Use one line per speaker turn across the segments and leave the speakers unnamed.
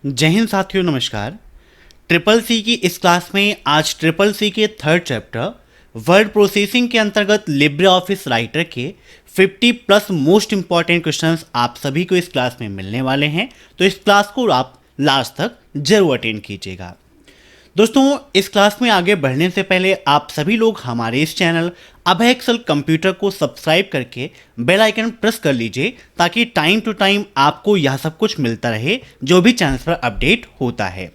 जय हिंद साथियों, नमस्कार। ट्रिपल सी की इस क्लास में आज ट्रिपल सी के थर्ड चैप्टर वर्ड प्रोसेसिंग के अंतर्गत लिब्रे ऑफिस राइटर के 50 प्लस मोस्ट इंपॉर्टेंट क्वेश्चंस आप सभी को इस क्लास में मिलने वाले हैं। तो इस क्लास को आप लास्ट तक जरूर अटेंड कीजिएगा। दोस्तों, इस क्लास में आगे बढ़ने से पहले आप सभी लोग हमारे इस चैनल अभय एक्सेल कंप्यूटर को सब्सक्राइब करके बेल आइकन प्रेस कर लीजिए ताकि टाइम टू टाइम आपको यह सब कुछ मिलता रहे जो भी चैनल पर अपडेट होता है।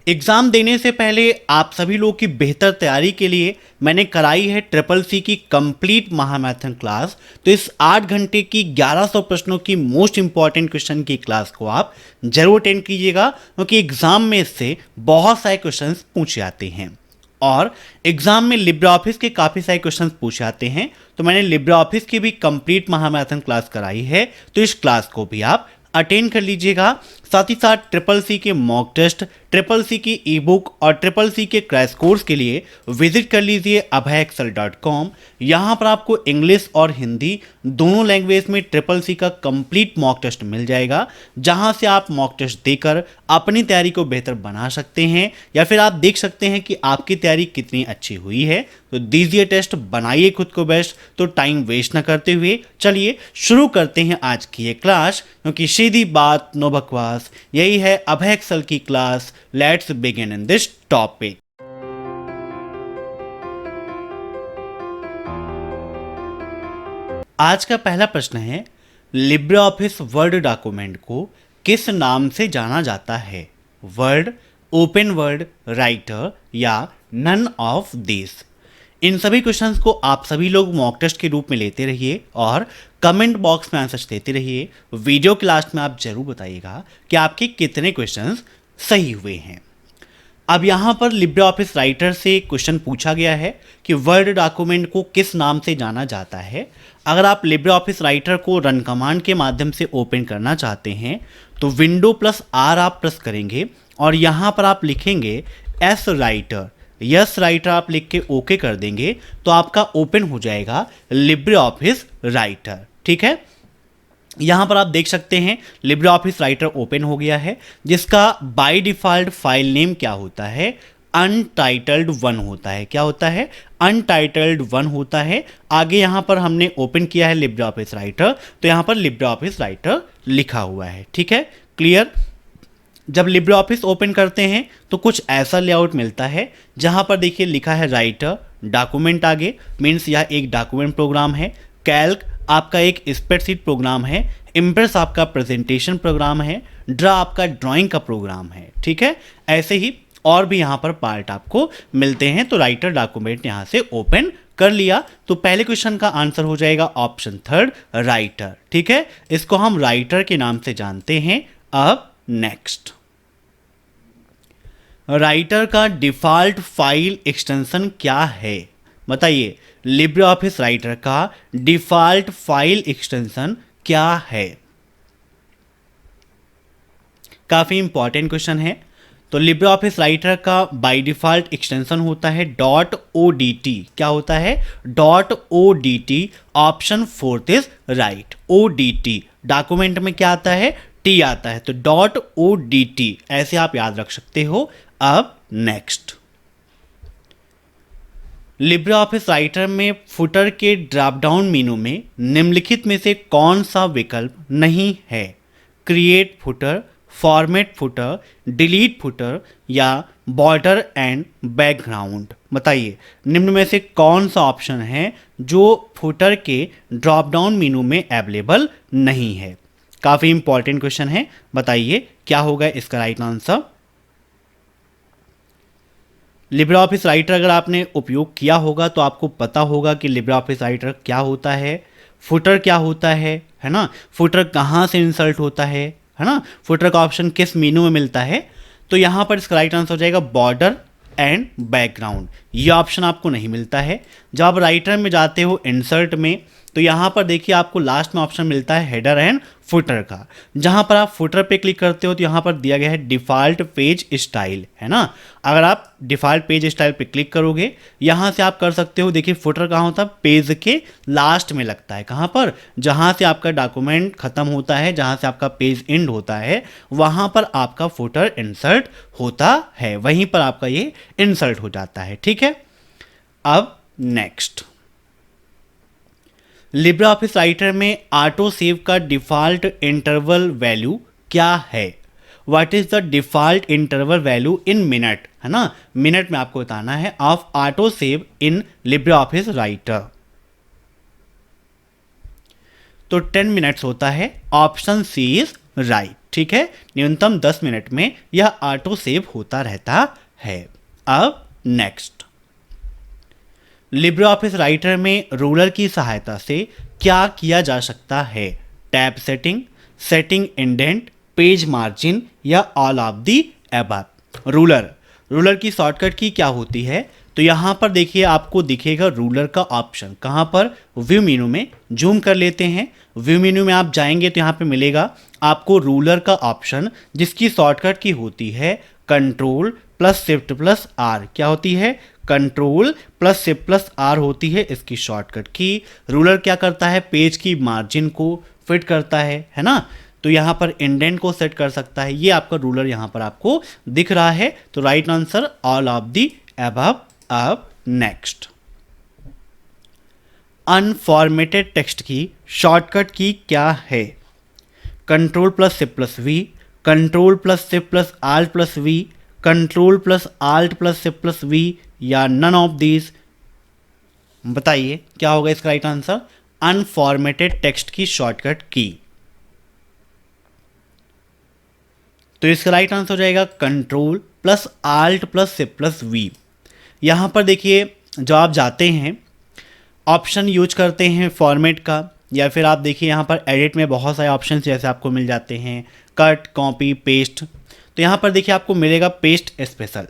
एग्ज़ाम देने से पहले आप सभी लोग की बेहतर तैयारी के लिए मैंने कराई है ट्रिपल सी की कंप्लीट महामैथन क्लास। तो इस 8 घंटे की 1100 प्रश्नों की मोस्ट इंपॉर्टेंट क्वेश्चन की क्लास को आप जरूर अटेंड कीजिएगा, क्योंकि एग्ज़ाम में इससे बहुत सारे क्वेश्चंस पूछे आते हैं और एग्ज़ाम में लिब्रे ऑफिस के काफ़ी सारे क्वेश्चंस पूछे आते हैं। तो मैंने लिब्रे ऑफिस की भी कंप्लीट महामैथन क्लास कराई है, तो इस क्लास को भी आप अटेंड कर लीजिएगा। साथ ही साथ ट्रिपल सी के मॉक टेस्ट, ट्रिपल सी की ई बुक और ट्रिपल सी के क्रैश कोर्स के लिए विजिट कर लीजिए abhayexcel.com। यहाँ पर आपको इंग्लिश और हिंदी दोनों लैंग्वेज में ट्रिपल सी का कंप्लीट मॉक टेस्ट मिल जाएगा, जहाँ से आप मॉक टेस्ट देकर अपनी तैयारी को बेहतर बना सकते हैं या फिर आप देख सकते हैं कि आपकी तैयारी कितनी अच्छी हुई है। तो दीजिए टेस्ट, बनाइए खुद को बेस्ट। तो टाइम वेस्ट ना करते हुए चलिए शुरू करते हैं आज की ये क्लास, क्योंकि सीधी बात नो बकवास, यही है अभय एक्सेल की class. Let's begin in this topic. आज का पहला प्रश्न है, लिब्रे ऑफिस वर्ड डॉक्यूमेंट को किस नाम से जाना जाता है? वर्ड, ओपन वर्ड, राइटर या नन ऑफ दिस? इन सभी क्वेश्चंस को आप सभी लोग मॉक टेस्ट के रूप में लेते रहिए और कमेंट बॉक्स में आंसर्स देते रहिए। वीडियो के लास्ट में आप जरूर बताइएगा कि आपके कितने क्वेश्चंस सही हुए हैं। अब यहाँ पर लिब्रे ऑफिस राइटर से क्वेश्चन पूछा गया है कि वर्ड डॉक्यूमेंट को किस नाम से जाना जाता है। अगर आप लिब्रे ऑफिस राइटर को रन कमांड के माध्यम से ओपन करना चाहते हैं तो विंडो प्लस आर आप प्रेस करेंगे और यहाँ पर आप लिखेंगे एस राइटर, यस राइटर आप लिख के ओके कर देंगे तो आपका ओपन हो जाएगा लिब्रे ऑफिस राइटर। ठीक है, यहाँ पर आप देख सकते हैं लिब्रे ऑफिस राइटर ओपन हो गया है, जिसका बाय डिफ़ॉल्ट फाइल नेम क्या होता है? अनटाइटल्ड 1 होता है। क्या होता है? अनटाइटल्ड 1 होता है। आगे यहाँ पर हमने ओपन किया है लिब्रे ऑफिस राइटर, तो यहाँ पर लिब्रे ऑफिस राइटर लिखा हुआ है। ठीक है, क्लियर। जब लिब्रे ऑफिस ओपन करते हैं तो कुछ ऐसा लेआउट मिलता है, जहाँ पर देखिए लिखा है राइटर, डॉक्यूमेंट आगे मीन्स यह एक डॉक्यूमेंट प्रोग्राम है, कैल्क आपका एक स्प्रेडशीट प्रोग्राम है, इम्प्रेस आपका प्रेजेंटेशन प्रोग्राम है, ड्रा आपका ड्राइंग का प्रोग्राम है। ठीक है, ऐसे ही और भी यहाँ पर पार्ट आपको मिलते हैं। तो राइटर डॉक्यूमेंट यहाँ से ओपन कर लिया तो पहले क्वेश्चन का आंसर हो जाएगा ऑप्शन थर्ड, राइटर। ठीक है, इसको हम राइटर के नाम से जानते हैं। अब नेक्स्ट, राइटर का डिफ़ॉल्ट फाइल एक्सटेंशन क्या है? बताइए, लिब्रे ऑफिस राइटर का डिफ़ॉल्ट फाइल एक्सटेंशन क्या है? काफ़ी इंपॉर्टेंट क्वेश्चन है। तो लिब्रे ऑफिस राइटर का बाय डिफ़ॉल्ट एक्सटेंशन होता है .odt। क्या होता है? .odt। Option fourth is right. odt document में क्या आता है? टी आता है, तो .odt ऐसे आप याद रख सकते हो। अब नेक्स्ट, लिब्रे ऑफिस राइटर में फुटर के ड्रॉप डाउन मेनू में निम्नलिखित में से कौन सा विकल्प नहीं है? Create footer, format footer, delete footer या बॉर्डर एंड बैकग्राउंड? बताइए, निम्न में से कौन सा ऑप्शन है जो फुटर के ड्रॉप डाउन मेनू में अवेलेबल नहीं है? काफ़ी इंपॉर्टेंट क्वेश्चन है, बताइए क्या होगा इसका right answer. Libre office writer अगर आपने उपयोग किया होगा तो आपको पता होगा कि लिब्रे ऑफिस राइटर क्या होता है, फुटर क्या होता है ना, फुटर कहाँ से इंसर्ट होता है ना, फुटर का ऑप्शन किस मेनू में मिलता है। तो यहाँ पर इसका राइट आंसर हो जाएगा बॉर्डर एंड बैकग्राउंड। ये ऑप्शन आपको नहीं मिलता है। जब आप राइटर में जाते हो इंसर्ट में तो यहाँ पर देखिए आपको लास्ट में ऑप्शन मिलता है हेडर एंड फुटर का। जहाँ पर आप फुटर पे क्लिक करते हो तो यहाँ पर दिया गया है डिफ़ॉल्ट पेज स्टाइल, है ना। अगर आप डिफ़ॉल्ट पेज स्टाइल पे क्लिक करोगे यहाँ से आप कर सकते हो। देखिए फुटर कहाँ होता है, पेज के लास्ट में लगता है। कहाँ पर, जहाँ से आपका डॉक्यूमेंट खत्म होता है, जहाँ से आपका पेज एंड होता है, वहाँ पर आपका फुटर इंसर्ट होता है, वहीं पर आपका ये इंसर्ट हो जाता है। ठीक है, अब नेक्स्ट, लिब्रा ऑफिस राइटर में ऑटो सेव का डिफ़ॉल्ट इंटरवल वैल्यू क्या है? What is the default interval value in minute, है ना। मिनट में आपको बताना है of auto save in Libra office Writer. तो 10 मिनट्स होता है, ऑप्शन सी इज राइट। ठीक है, न्यूनतम 10 मिनट में यह ऑटो सेव होता रहता है। अब नेक्स्ट, लिब्रा ऑफिस राइटर में रूलर की सहायता से क्या किया जा सकता है? Tab setting, setting indent, page margin या all of the above. Ruler की शॉर्टकट की क्या होती है? तो यहाँ पर देखिए आपको दिखेगा रूलर का ऑप्शन, कहाँ पर, व्यू मेनू में। जूम कर लेते हैं, व्यू मेनू में आप जाएंगे तो यहाँ पे मिलेगा आपको रूलर का ऑप्शन, जिसकी शॉर्टकट की होती है control plus shift plus R. क्या होती है? Control plus shift plus R होती है इसकी शॉर्टकट की। रूलर क्या करता है? पेज की मार्जिन को फिट करता है ना। तो यहाँ पर इंडेंट को सेट कर सकता है। ये आपका रूलर यहाँ पर आपको दिख रहा है। तो right answer all of the above. अब नेक्स्ट, अनफॉर्मेटेड टेक्स्ट की शॉर्टकट की क्या है? Control plus shift plus V, control plus shift plus alt plus V, control plus alt plus shift plus V या नन ऑफ दीज। बताइए क्या होगा इसका राइट आंसर? अनफॉर्मेटेड टेक्स्ट की शॉर्टकट की। तो इसका राइट आंसर हो जाएगा control plus alt plus shift plus V. यहाँ पर देखिए जब आप जाते हैं ऑप्शन यूज करते हैं फॉर्मेट का, या फिर आप देखिए यहाँ पर एडिट में बहुत सारे ऑप्शन जैसे आपको मिल जाते हैं, कट, कॉपी, पेस्ट। तो यहाँ पर देखिए आपको मिलेगा पेस्ट स्पेशल,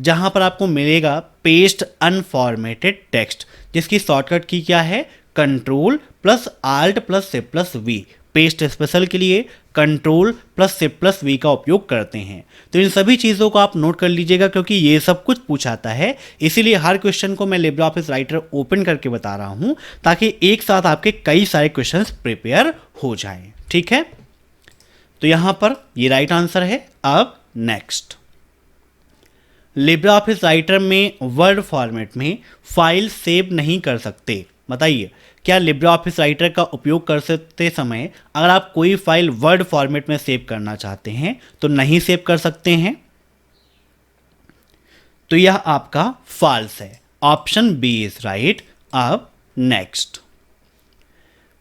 जहाँ पर आपको मिलेगा पेस्ट अनफॉर्मेटेड टेक्स्ट, जिसकी शॉर्टकट की क्या है? Control plus alt plus shift plus V. Paste special के लिए control plus shift plus V का उपयोग करते हैं। तो इन सभी चीज़ों को आप नोट कर लीजिएगा, क्योंकि ये सब कुछ पूछाता है, इसीलिए हर क्वेश्चन को मैं लिब्रा ऑफिस राइटर ओपन करके बता रहा हूँ, ताकि एक साथ आपके कई सारे क्वेश्चंस प्रिपेयर हो जाएं। ठीक है, तो यहाँ पर ये राइट आंसर है। अब नेक्स्ट, लिब्रा ऑफिस राइटर में वर्ड फॉर्मेट में फाइल सेव नहीं कर सकते। बताइए क्या लिब्रा ऑफिस राइटर का उपयोग करते समय अगर आप कोई फाइल वर्ड फॉर्मेट में सेव करना चाहते हैं तो नहीं सेव कर सकते हैं? तो यह आपका फॉल्स है, ऑप्शन बी इज राइट। अब नेक्स्ट,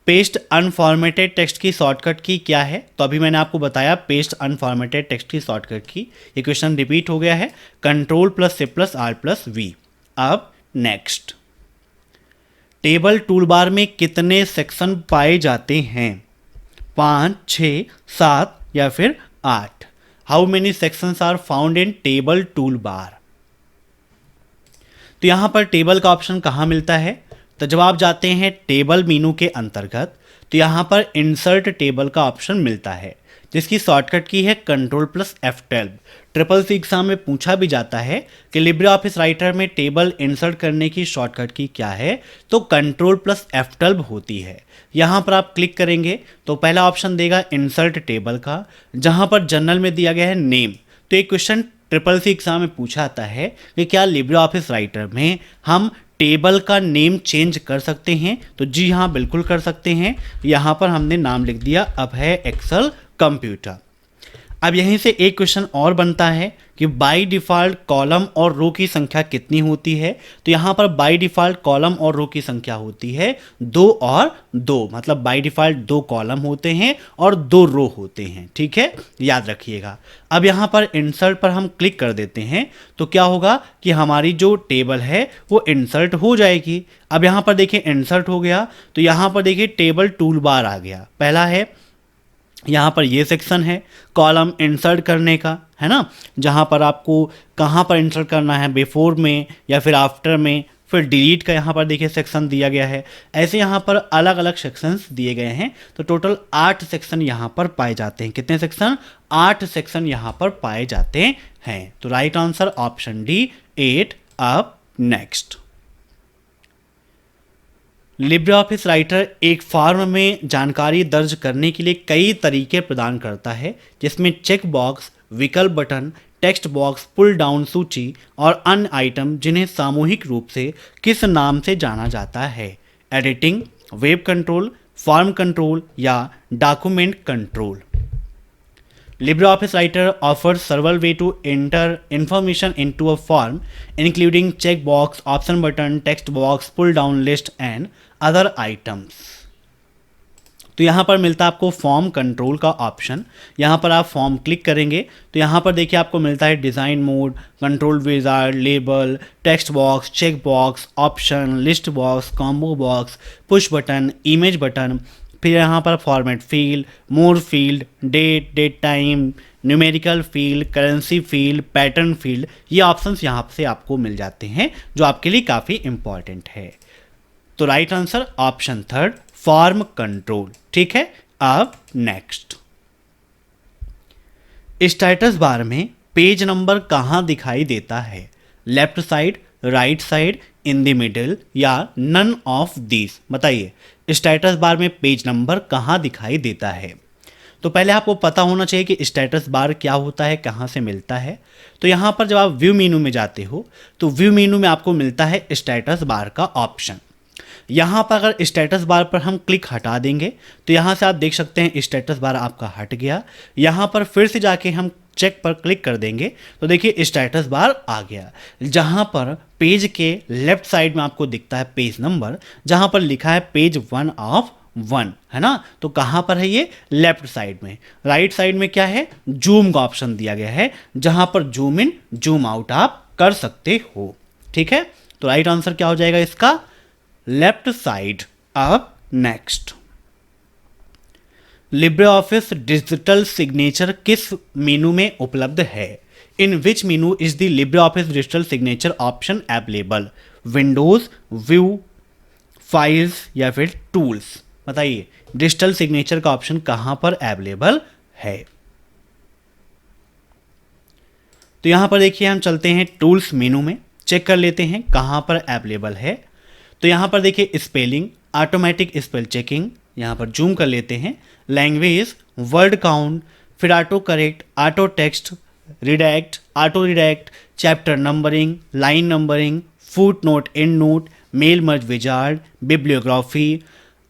पेस्ट अनफॉर्मेटेड टेक्स्ट की शॉर्टकट की क्या है? तो अभी मैंने आपको बताया पेस्ट अनफॉर्मेटेड टेक्स्ट की शॉर्टकट की। ये क्वेश्चन रिपीट हो गया है, control plus shift plus R plus V. अब नेक्स्ट, टेबल टूलबार में कितने सेक्शन पाए जाते हैं? 5, 6, 7 या फिर 8? How many sections are found in table toolbar? तो यहां पर टेबल का ऑप्शन कहां मिलता है? तो जब आप जाते हैं टेबल मेनू के अंतर्गत तो यहाँ पर इंसर्ट टेबल का ऑप्शन मिलता है, जिसकी शॉर्टकट की है control plus F12। Triple C exam में पूछा भी जाता है कि लिब्रे ऑफिस राइटर में टेबल इंसर्ट करने की शॉर्टकट की क्या है? तो कंट्रोल प्लस F12 होती है। यहाँ पर आप क्लिक करेंगे तो पहला ऑप्शन देगा इंसर्ट टेबल का, जहाँ पर जनरल में दिया गया है नेम। तो एक क्वेश्चन ट्रिपल सी एग्जाम में पूछा आता है कि क्या लिब्रे ऑफिस राइटर में हम टेबल का नेम चेंज कर सकते हैं? तो जी हाँ, बिल्कुल कर सकते हैं। यहाँ पर हमने नाम लिख दिया, अब है एक्सेल कंप्यूटर। अब यहीं से एक क्वेश्चन और बनता है कि बाय डिफ़ॉल्ट कॉलम और रो की संख्या कितनी होती है? तो यहाँ पर बाय डिफ़ॉल्ट कॉलम और रो की संख्या होती है 2 और 2, मतलब बाय डिफ़ॉल्ट 2 कॉलम होते हैं और 2 रो होते हैं। ठीक है, याद रखिएगा। अब यहाँ पर इंसर्ट पर हम क्लिक कर देते हैं तो क्या होगा कि हमारी जो टेबल है वो इंसर्ट हो जाएगी। अब यहाँ पर देखिए इंसर्ट हो गया, तो यहाँ पर देखिए टेबल टूल बार आ गया। पहला है यहाँ पर ये सेक्शन है कॉलम इंसर्ट करने का, है ना, जहाँ पर आपको कहाँ पर इंसर्ट करना है, बिफोर में या फिर आफ्टर में, फिर डिलीट का यहाँ पर देखिए सेक्शन दिया गया है। ऐसे यहाँ पर अलग अलग सेक्शंस दिए गए हैं। तो टोटल 8 सेक्शन यहाँ पर पाए जाते हैं। कितने सेक्शन? 8 सेक्शन यहाँ पर पाए जाते हैं। तो राइट आंसर ऑप्शन डी 8। अब नेक्स्ट, लिब्रे ऑफिस राइटर एक फॉर्म में जानकारी दर्ज करने के लिए कई तरीके प्रदान करता है, जिसमें चेक बॉक्स, विकल्प button, text box, pull down सूची और अन्य आइटम जिन्हें सामूहिक रूप से किस नाम से जाना जाता है? Editing, web control, form control या document control. LibreOffice Writer offers several ways to enter information into a form, including checkbox, option button, text box, pull down list and other items. तो यहाँ पर मिलता है आपको फॉर्म कंट्रोल का option. यहाँ पर आप फॉर्म क्लिक करेंगे तो यहाँ पर देखिए आपको मिलता है design mode, control wizard, label, text box, check box, option, list box, combo box, push button, image button, फिर यहाँ पर format field, more field, date, date time, numerical field, currency field, pattern field, ये options यहाँ से आपको मिल जाते हैं जो आपके लिए काफ़ी इंपॉर्टेंट है। तो right answer option third, form control. ठीक है, अब नेक्स्ट, स्टेटस बार में पेज नंबर कहाँ दिखाई देता है? Left side, right side, in the middle या नन ऑफ दिस? बताइए, स्टेटस बार में पेज नंबर कहाँ दिखाई देता है? तो पहले आपको पता होना चाहिए कि स्टेटस बार क्या होता है, कहाँ से मिलता है। तो यहाँ पर जब आप व्यू मेनू में जाते हो तो व्यू मेनू में आपको मिलता है स्टेटस बार का ऑप्शन। यहाँ पर अगर स्टेटस बार पर हम क्लिक हटा देंगे तो यहाँ से आप देख सकते हैं स्टेटस बार आपका हट गया। यहाँ पर फिर से जाके हम चेक पर क्लिक कर देंगे तो देखिए स्टेटस बार आ गया, जहाँ पर पेज के लेफ्ट साइड में आपको दिखता है पेज नंबर, जहाँ पर लिखा है पेज 1 ऑफ 1, है ना। तो कहाँ पर है ये? लेफ्ट साइड में। राइट साइड में क्या है? जूम का ऑप्शन दिया गया है, जहाँ पर जूम इन जूम आउट आप कर सकते हो। ठीक है, तो राइट आंसर क्या हो जाएगा इसका? Left side. अब next, Libre office digital signature किस मेनू में उपलब्ध है? In which menu is the LibreOffice digital signature option available? Windows, view, files या फिर टूल्स? बताइए, डिजिटल सिग्नेचर का ऑप्शन कहां पर अवेलेबल है? तो यहां पर देखिए हम चलते हैं टूल्स मेनू में, चेक कर लेते हैं कहां पर अवेलेबल है। तो यहाँ पर देखिए स्पेलिंग, ऑटोमेटिक स्पेल चेकिंग, यहाँ पर जूम कर लेते हैं, लैंग्वेज, वर्ड काउंट, फिर auto correct, auto text, redirect, auto redirect, chapter numbering, line numbering, foot note, end note, mail merge wizard, bibliography,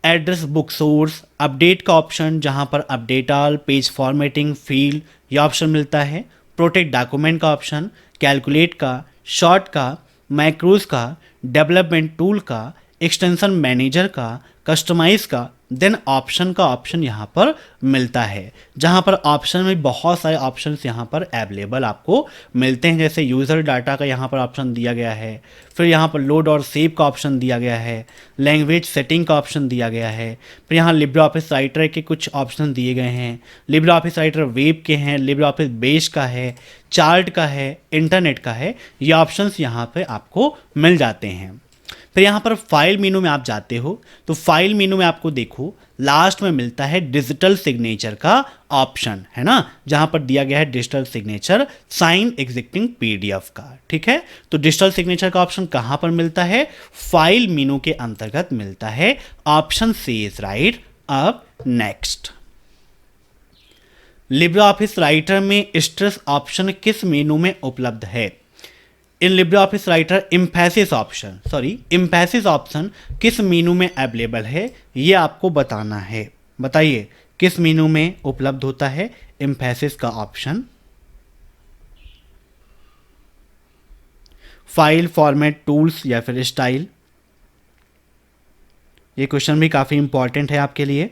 address book source, update का option जहाँ पर update all, page formatting, field, ये option मिलता है, protect document का option, calculate का, short का, macros का, डेवलपमेंट टूल का, एक्सटेंशन मैनेजर का, कस्टमाइज का, देन ऑप्शन का ऑप्शन यहाँ पर मिलता है, जहाँ पर ऑप्शन में बहुत सारे ऑप्शंस यहाँ पर अवेलेबल आपको मिलते हैं। जैसे यूज़र डाटा का यहाँ पर ऑप्शन दिया गया है, फिर यहाँ पर लोड और सेव का ऑप्शन दिया गया है, लैंग्वेज सेटिंग का ऑप्शन दिया गया है, फिर यहाँ लिब्रे ऑफिस राइटर के कुछ ऑप्शन दिए गए हैं, लिब्रे ऑफिस राइटर वेब के हैं, लिब्रे ऑफिस बेस का है, चार्ट का है, इंटरनेट का है, ये ऑप्शंस यहाँ पर आपको मिल जाते हैं। फिर यहाँ पर फाइल मेनू में आप जाते हो तो फाइल मेनू में आपको देखो लास्ट में मिलता है डिजिटल सिग्नेचर का ऑप्शन, है ना, जहाँ पर दिया गया है digital signature sign existing PDF का। ठीक है, तो डिजिटल सिग्नेचर का ऑप्शन कहाँ पर मिलता है? फाइल मेनू के अंतर्गत मिलता है। Option C is right. अब नेक्स्ट, लिब्रे ऑफिस राइटर में स्ट्रेस ऑप्शन किस मेनू में उपलब्ध है? In Libre office Writer emphasis option किस मेनू में अवेलेबल है, ये आपको बताना है। बताइए किस मेनू में उपलब्ध होता है एम्फेसिस का ऑप्शन? फाइल, फॉर्मेट, टूल्स या फिर स्टाइल? ये क्वेश्चन भी काफ़ी इंपॉर्टेंट है आपके लिए।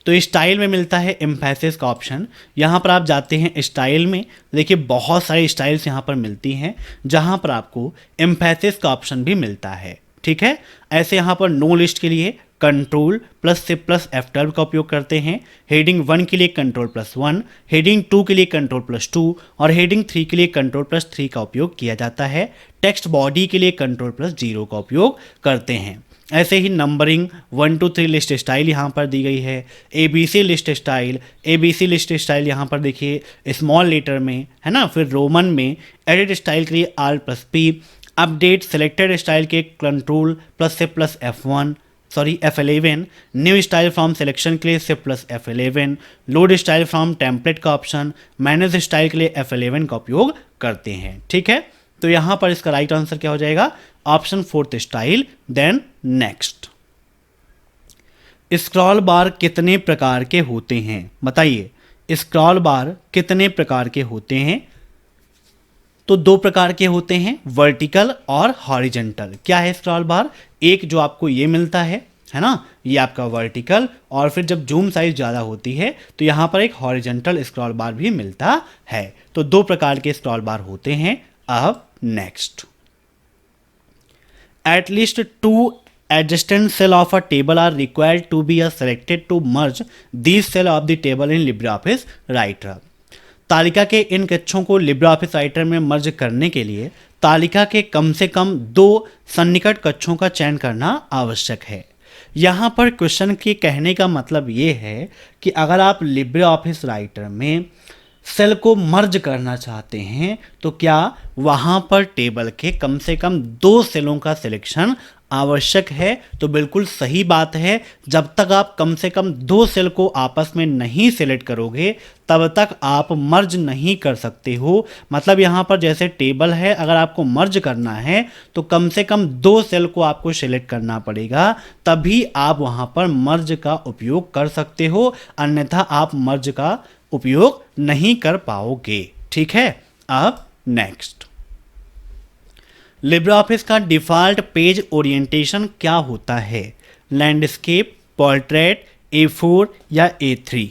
तो स्टाइल में मिलता है एम्फेसिस का ऑप्शन। यहाँ पर आप जाते हैं स्टाइल में, देखिए बहुत सारी स्टाइल्स यहाँ पर मिलती हैं, जहाँ पर आपको एम्फेसिस का ऑप्शन भी मिलता है। ठीक है, ऐसे यहाँ पर नो लिस्ट के लिए, control plus shift plus F12 का उपयोग करते हैं। हेडिंग 1 के लिए कंट्रोल प्लस 1, हेडिंग 2 के लिए कंट्रोल प्लस 2 और हेडिंग 3 के लिए कंट्रोल प्लस 3 का उपयोग किया जाता है। टेक्स्ट बॉडी के लिए कंट्रोल प्लस 0 का उपयोग करते हैं। ऐसे ही नंबरिंग 1 to 3 लिस्ट स्टाइल यहाँ पर दी गई है। ABC list style, ABC list style यहाँ पर देखिए स्मॉल लेटर में है ना, फिर रोमन में। एडिट स्टाइल के लिए Alt plus P, update selected style के control plus shift plus F11, new style from selection के लिए shift plus F11, load style from template का ऑप्शन, मैनेज स्टाइल के लिए F11 का उपयोग करते हैं। ठीक है, तो यहाँ पर इसका राइट आंसर क्या हो जाएगा? Option 4 style. Then next, scroll bar कितने प्रकार के होते हैं? बताइए, स्क्रॉल बार कितने प्रकार के होते हैं? तो 2 प्रकार के होते हैं, वर्टिकल और हॉरिजेंटल। क्या है स्क्रॉल बार? एक जो आपको ये मिलता है ना, ये आपका वर्टिकल, और फिर जब जूम साइज ज़्यादा होती है तो यहाँ पर एक हॉरिजेंटल स्क्रॉल बार भी मिलता है। तो 2 प्रकार के स्क्रॉल बार होते हैं। अब next, at least 2 adjacent cell of a table are required to be selected to merge these cell of the table in LibreOffice Writer। तालिका के इन कक्षों को LibreOffice Writer में मर्ज करने के लिए तालिका के कम से कम 2 सन्निकट कक्षों का चयन करना आवश्यक है। यहाँ पर क्वेश्चन के कहने का मतलब ये है कि अगर आप LibreOffice Writer में सेल को मर्ज करना चाहते हैं तो क्या वहाँ पर टेबल के कम से कम 2 सेलों का सिलेक्शन आवश्यक है? तो बिल्कुल सही बात है। जब तक आप कम से कम 2 सेल को आपस में नहीं सिलेक्ट करोगे तब तक आप मर्ज नहीं कर सकते हो। मतलब यहाँ पर जैसे टेबल है, अगर आपको मर्ज करना है तो कम से कम 2 सेल को आपको सिलेक्ट करना पड़ेगा, तभी आप वहाँ पर मर्ज का उपयोग कर सकते हो, अन्यथा आप मर्ज का उपयोग नहीं कर पाओगे। ठीक है, अब नेक्स्ट, लिब्रेऑफिस का डिफ़ॉल्ट पेज ओरिएंटेशन क्या होता है? लैंडस्केप, पोर्ट्रेट, A4 या A3?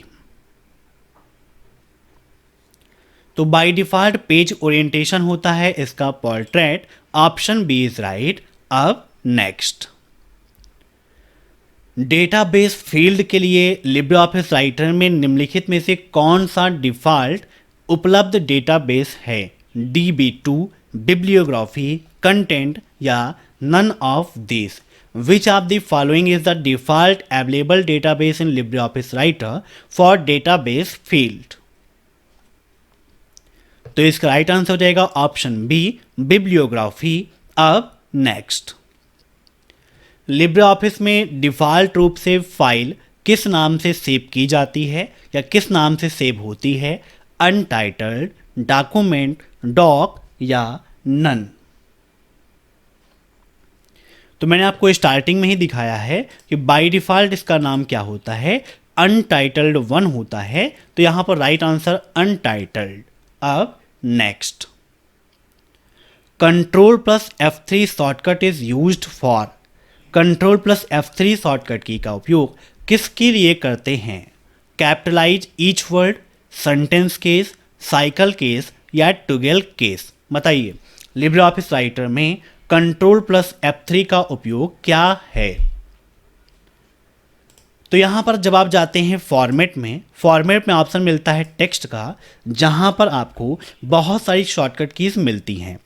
तो बाय डिफ़ॉल्ट पेज ओरिएंटेशन होता है इसका portrait. Option B is right. अब नेक्स्ट, डेटाबेस फील्ड के लिए लिब्रेऑफिस राइटर में निम्नलिखित में से कौन सा डिफ़ॉल्ट उपलब्ध डेटाबेस है? DB2, बिब्लियोग्राफी, कंटेंट या none of this? Which of the following is the default available database in LibreOffice Writer for database field? तो इसका राइट आंसर हो जाएगा ऑप्शन बी, बिब्लियोग्राफी। अब नेक्स्ट, लिब्रेऑफिस में डिफ़ॉल्ट रूप से फाइल किस नाम से सेव की जाती है या किस नाम से सेव होती है? अनटाइटल्ड, डॉक्यूमेंट, डॉक या नन? तो मैंने आपको स्टार्टिंग में ही दिखाया है कि बाय डिफ़ॉल्ट इसका नाम क्या होता है? अनटाइटल्ड 1 होता है। तो यहां पर राइट आंसर अनटाइटल्ड। अब next, control plus F3 shortcut is used for? Control plus F3 shortcut key का उपयोग किसके लिए करते हैं? Capitalize each word, sentence case, cycle case या टुगेल केस? बताइए, लिब्रेऑफिस राइटर में कंट्रोल प्लस F3 का उपयोग क्या है? तो यहाँ पर जब आप जाते हैं फॉर्मेट में ऑप्शन मिलता है टेक्स्ट का, जहाँ पर आपको बहुत सारी शॉर्टकट कीज मिलती हैं,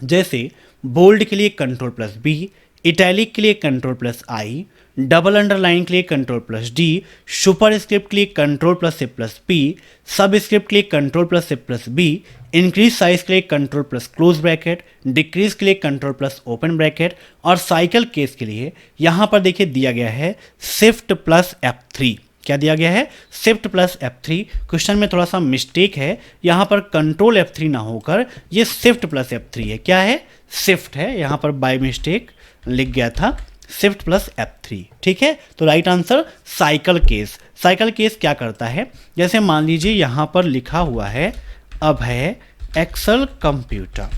जैसे बोल्ड के लिए कंट्रोल प्लस B, इटैलिक के लिए control plus I, double underline के लिए control plus D, super script के लिए control plus shift plus P, सब स्क्रिप्ट के लिए control plus shift plus B, increase size के लिए control plus close bracket, decrease के लिए कंट्रोल प्लस ओपन ब्रैकेट, और साइकिल केस के लिए यहाँ पर देखिए दिया गया है शिफ्ट प्लस F3। क्या दिया गया है? Shift plus F3। क्वेश्चन में थोड़ा सा मिस्टेक है, यहाँ पर कंट्रोल F3 ना होकर ये शिफ्ट प्लस F3 है। क्या है? शिफ्ट है, यहाँ पर बाय मिस्टेक लिख गया था शिफ्ट प्लस F3। ठीक है, तो right answer cycle case. Cycle case क्या करता है? जैसे मान लीजिए यहाँ पर लिखा हुआ है अब है एक्सेल कंप्यूटर,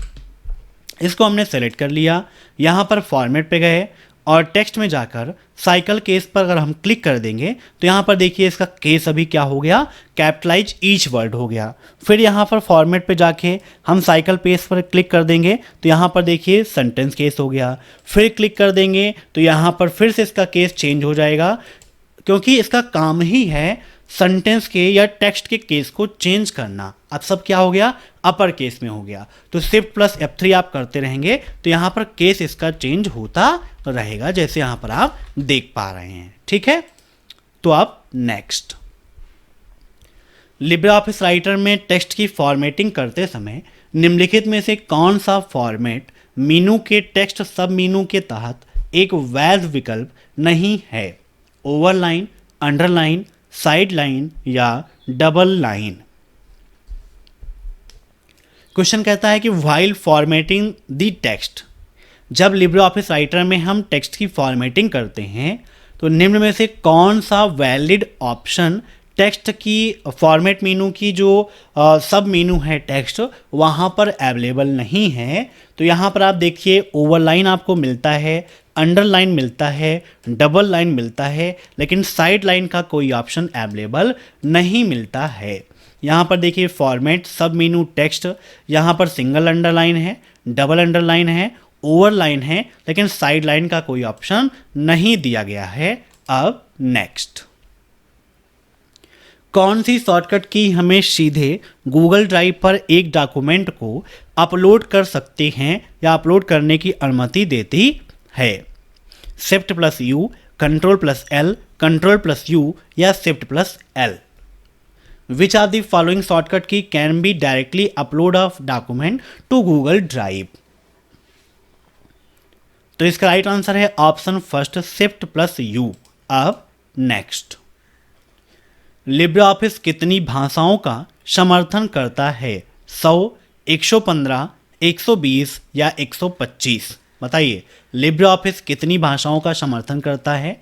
इसको हमने सेलेक्ट कर लिया, यहाँ पर फॉर्मेट पे गए और टेक्स्ट में जाकर साइकिल केस पर अगर हम क्लिक कर देंगे तो यहाँ पर देखिए इसका केस अभी क्या हो गया, कैपिटलाइज ईच वर्ड हो गया। फिर यहाँ पर फॉर्मेट पे जाके हम साइकिल पेज पर क्लिक कर देंगे तो यहाँ पर देखिए सेंटेंस केस हो गया। फिर क्लिक कर देंगे तो यहाँ पर फिर से इसका केस चेंज हो जाएगा, क्योंकि इसका काम ही है सेंटेंस के या टेक्स्ट के केस को चेंज करना। अब सब क्या हो गया, अपर केस में हो गया। तो शिफ्ट प्लस F3 आप करते रहेंगे तो यहाँ पर केस इसका चेंज होता रहेगा, जैसे यहाँ पर आप देख पा रहे हैं। ठीक है, तो आप नेक्स्ट। लिब्रे ऑफिस राइटर में टेक्स्ट की फॉर्मेटिंग करते समय निम्नलिखित में से कौन सा फॉर्मेट मीनू के टेक्स्ट सब मीनू के तहत एक वैध विकल्प नहीं है? ओवरलाइन, अंडरलाइन, साइड लाइन या डबल लाइन। क्वेश्चन कहता है कि व्हाइल फॉर्मेटिंग द टेक्स्ट, जब लिब्रे ऑफिस राइटर में हम टेक्स्ट की फॉर्मेटिंग करते हैं तो निम्न में से कौन सा वैलिड ऑप्शन टेक्स्ट की फॉर्मेट मीनू की जो सब मीनू है टेक्स्ट वहाँ पर अवेलेबल नहीं है? तो यहाँ पर आप देखिए ओवरलाइन आपको मिलता है, अंडरलाइन मिलता है, डबल लाइन मिलता है, लेकिन साइड लाइन का कोई ऑप्शन अवेलेबल नहीं मिलता है। यहाँ पर देखिए फॉर्मेट सब मीनू टेक्स्ट, यहाँ पर सिंगल अंडरलाइन है, डबल अंडरलाइन है, ओवरलाइन है, लेकिन साइड लाइन का कोई ऑप्शन नहीं दिया गया है। अब नेक्स्ट, कौन सी शॉर्टकट की हमें सीधे गूगल ड्राइव पर एक डॉक्यूमेंट को अपलोड कर सकते हैं या अपलोड करने की अनुमति देती है? Shift plus U, control plus L, control plus U या shift plus L. Which are the following shortcut key can be directly upload of document to Google Drive? तो इसका राइट आंसर है option first, shift plus U. अब next, Libre office कितनी भाषाओं का समर्थन करता है? 100, 115, 120 या 125? बताइए, लिब्रे ऑफिस कितनी भाषाओं का समर्थन करता है?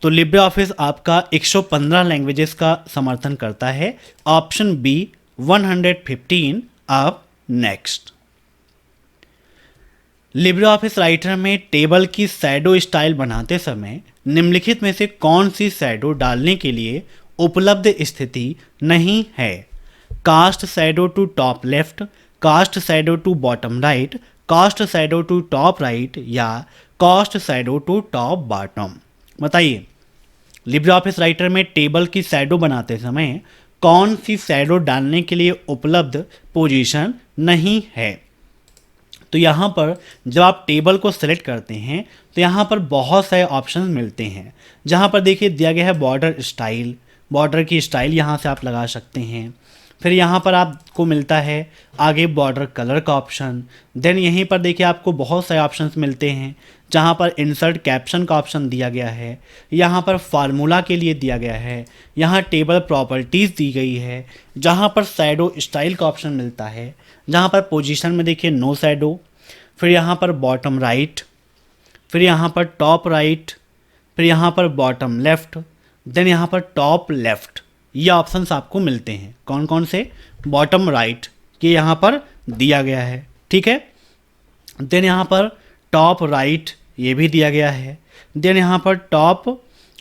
तो लिब्रे ऑफिस आपका 115 लैंग्वेजेस का समर्थन करता है। Option B 115। अब नेक्स्ट, लिब्रे ऑफिस राइटर में टेबल की शैडो स्टाइल बनाते समय निम्नलिखित में से कौन सी शैडो डालने के लिए उपलब्ध स्थिति नहीं है? Cast shadow to top left, cast shadow to bottom right, cast shadow to top right या cast shadow to top bottom? बताइए, लिब्रे ऑफिस राइटर में टेबल की शैडो बनाते समय कौन सी शैडो डालने के लिए उपलब्ध पोजीशन नहीं है? तो यहाँ पर जब आप टेबल को सेलेक्ट करते हैं तो यहाँ पर बहुत सारे ऑप्शंस मिलते हैं, जहाँ पर देखिए दिया गया है बॉर्डर स्टाइल, बॉर्डर की स्टाइल यहाँ से आप लगा सकते हैं। फिर यहाँ पर आपको मिलता है आगे बॉर्डर कलर का ऑप्शन। देन यहीं पर देखिए आपको बहुत सारे ऑप्शंस मिलते हैं, जहाँ पर इंसर्ट कैप्शन का ऑप्शन दिया गया है, यहाँ पर फार्मूला के लिए दिया गया है, यहाँ टेबल प्रॉपर्टीज़ दी गई है, जहाँ पर शैडो स्टाइल का ऑप्शन मिलता है, जहाँ पर पोजीशन में देखिए नो शैडो, फिर यहाँ पर बॉटम राइट, फिर यहाँ पर टॉप राइट, फिर यहाँ पर बॉटम लेफ़्ट, देन यहाँ पर टॉप लेफ़्ट। ये ऑप्शंस आपको मिलते हैं। कौन कौन से? बॉटम राइट ये यहाँ पर दिया गया है, ठीक है। देन यहाँ पर टॉप राइट ये भी दिया गया है। देन यहाँ पर टॉप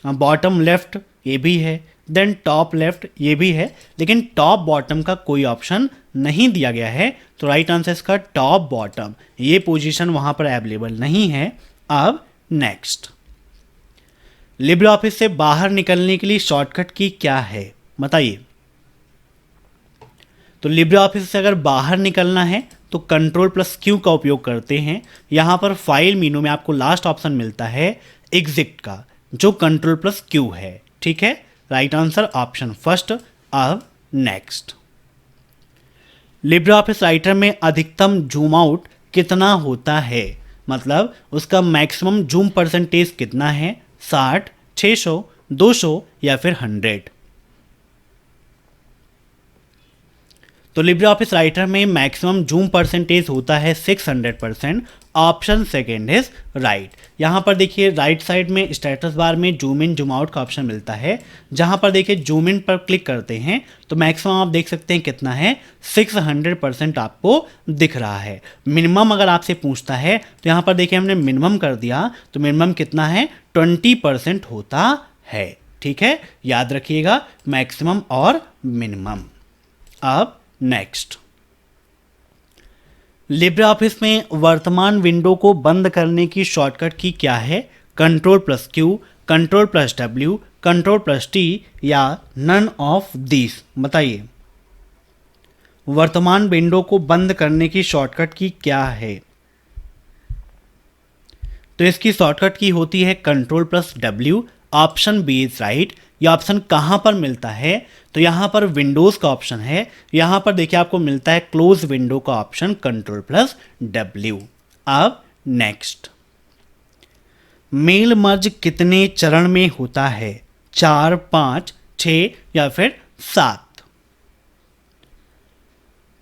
बॉटम लेफ़्ट ये भी है। देन टॉप लेफ़्ट ये भी है, लेकिन टॉप बॉटम का कोई ऑप्शन नहीं दिया गया है। तो राइट आंसर इसका टॉप बॉटम, ये पोजीशन वहाँ पर अवेलेबल नहीं है। अब नेक्स्ट, लिब्रे ऑफिस से बाहर निकलने के लिए शॉर्टकट की क्या है? बताइए। तो लिब्रे ऑफिस से अगर बाहर निकलना है तो कंट्रोल प्लस क्यू का उपयोग करते हैं। यहाँ पर फाइल मेनू में आपको लास्ट ऑप्शन मिलता है एग्जिट का, जो कंट्रोल प्लस क्यू है, ठीक है। Right answer option first. अब नेक्स्ट, लिब्रे ऑफिस राइटर में अधिकतम जूम आउट कितना होता है? मतलब उसका मैक्सिमम जूम परसेंटेज कितना है? 60, 600, 200 या फिर 100? तो लिब्रे ऑफिस राइटर में मैक्सिमम जूम परसेंटेज होता है 600%। Option second is right. यहाँ पर देखिए राइट साइड में स्टेटस बार में जूम इन जूम आउट का ऑप्शन मिलता है। जहाँ पर देखिए जूम इन पर क्लिक करते हैं तो मैक्सिमम आप देख सकते हैं कितना है, 600% आपको दिख रहा है। मिनिमम अगर आपसे पूछता है तो यहाँ पर देखिए हमने मिनिमम कर दिया, तो मिनिमम कितना है, 20% होता है। ठीक है, याद रखिएगा मैक्सिमम और मिनिमम। अब नेक्स्ट, लिब्रे ऑफिस में वर्तमान विंडो को बंद करने की शॉर्टकट की क्या है? Ctrl+Q, Ctrl+W, Ctrl+T या नन ऑफ दिस? बताइए, वर्तमान विंडो को बंद करने की शॉर्टकट की क्या है? तो इसकी शॉर्टकट की होती है Ctrl+W। Option B is right. ये ऑप्शन कहाँ पर मिलता है? तो यहाँ पर विंडोज़ का ऑप्शन है। यहाँ पर देखिए आपको मिलता है क्लोज विंडो का ऑप्शन Ctrl+W। अब नेक्स्ट, मेल मर्ज कितने चरण में होता है? 4, 5, 6 या फिर 7?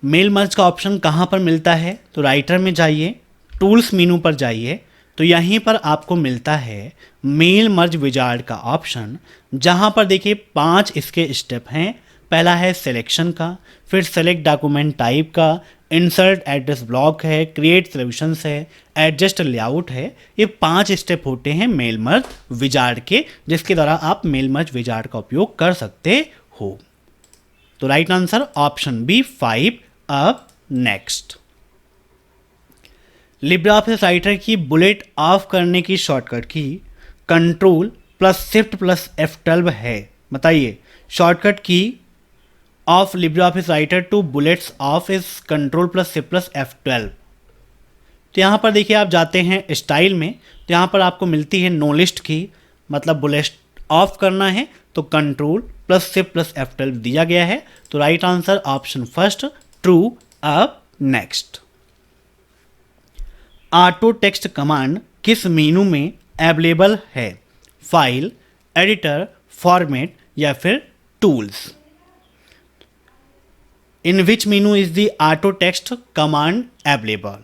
मेल मर्ज का ऑप्शन कहाँ पर मिलता है? तो राइटर में जाइए, टूल्स मेनू पर जाइए, तो यहीं पर आपको मिलता है मेल मर्ज विजार्ड का ऑप्शन, जहां पर देखिए 5 इसके स्टेप हैं। पहला है सिलेक्शन का, फिर सेलेक्ट डॉक्यूमेंट टाइप का, इंसर्ट एड्रेस ब्लॉक है, क्रिएट सॉल्यूशंस है, एडजस्ट लेआउट है। ये 5 स्टेप होते हैं मेल मर्ज विजार्ड के, जिसके द्वारा आप मेल मर्ज विजार्ड का उपयोग कर सकते हो। तो राइट आंसर ऑप्शन बी 5। अब नेक्स्ट, लिब्रे ऑफिस राइटर की बुलेट ऑफ करने की शॉर्टकट की Ctrl+Shift+F12 है। बताइए, shortcut key of Libre office Writer to bullets off is Ctrl+Shift+F12। तो यहाँ पर देखिए आप जाते हैं स्टाइल में, तो यहाँ पर आपको मिलती है नो लिस्ट की, मतलब बुलेट ऑफ करना है तो Ctrl+Shift+F12 दिया गया है। तो right answer option first, true. अब नेक्स्ट, ऑटो टेक्स्ट कमांड किस मेनू में अवेलेबल है? फाइल, एडिटर, फॉर्मेट या फिर tools? In which menu is the auto text command available?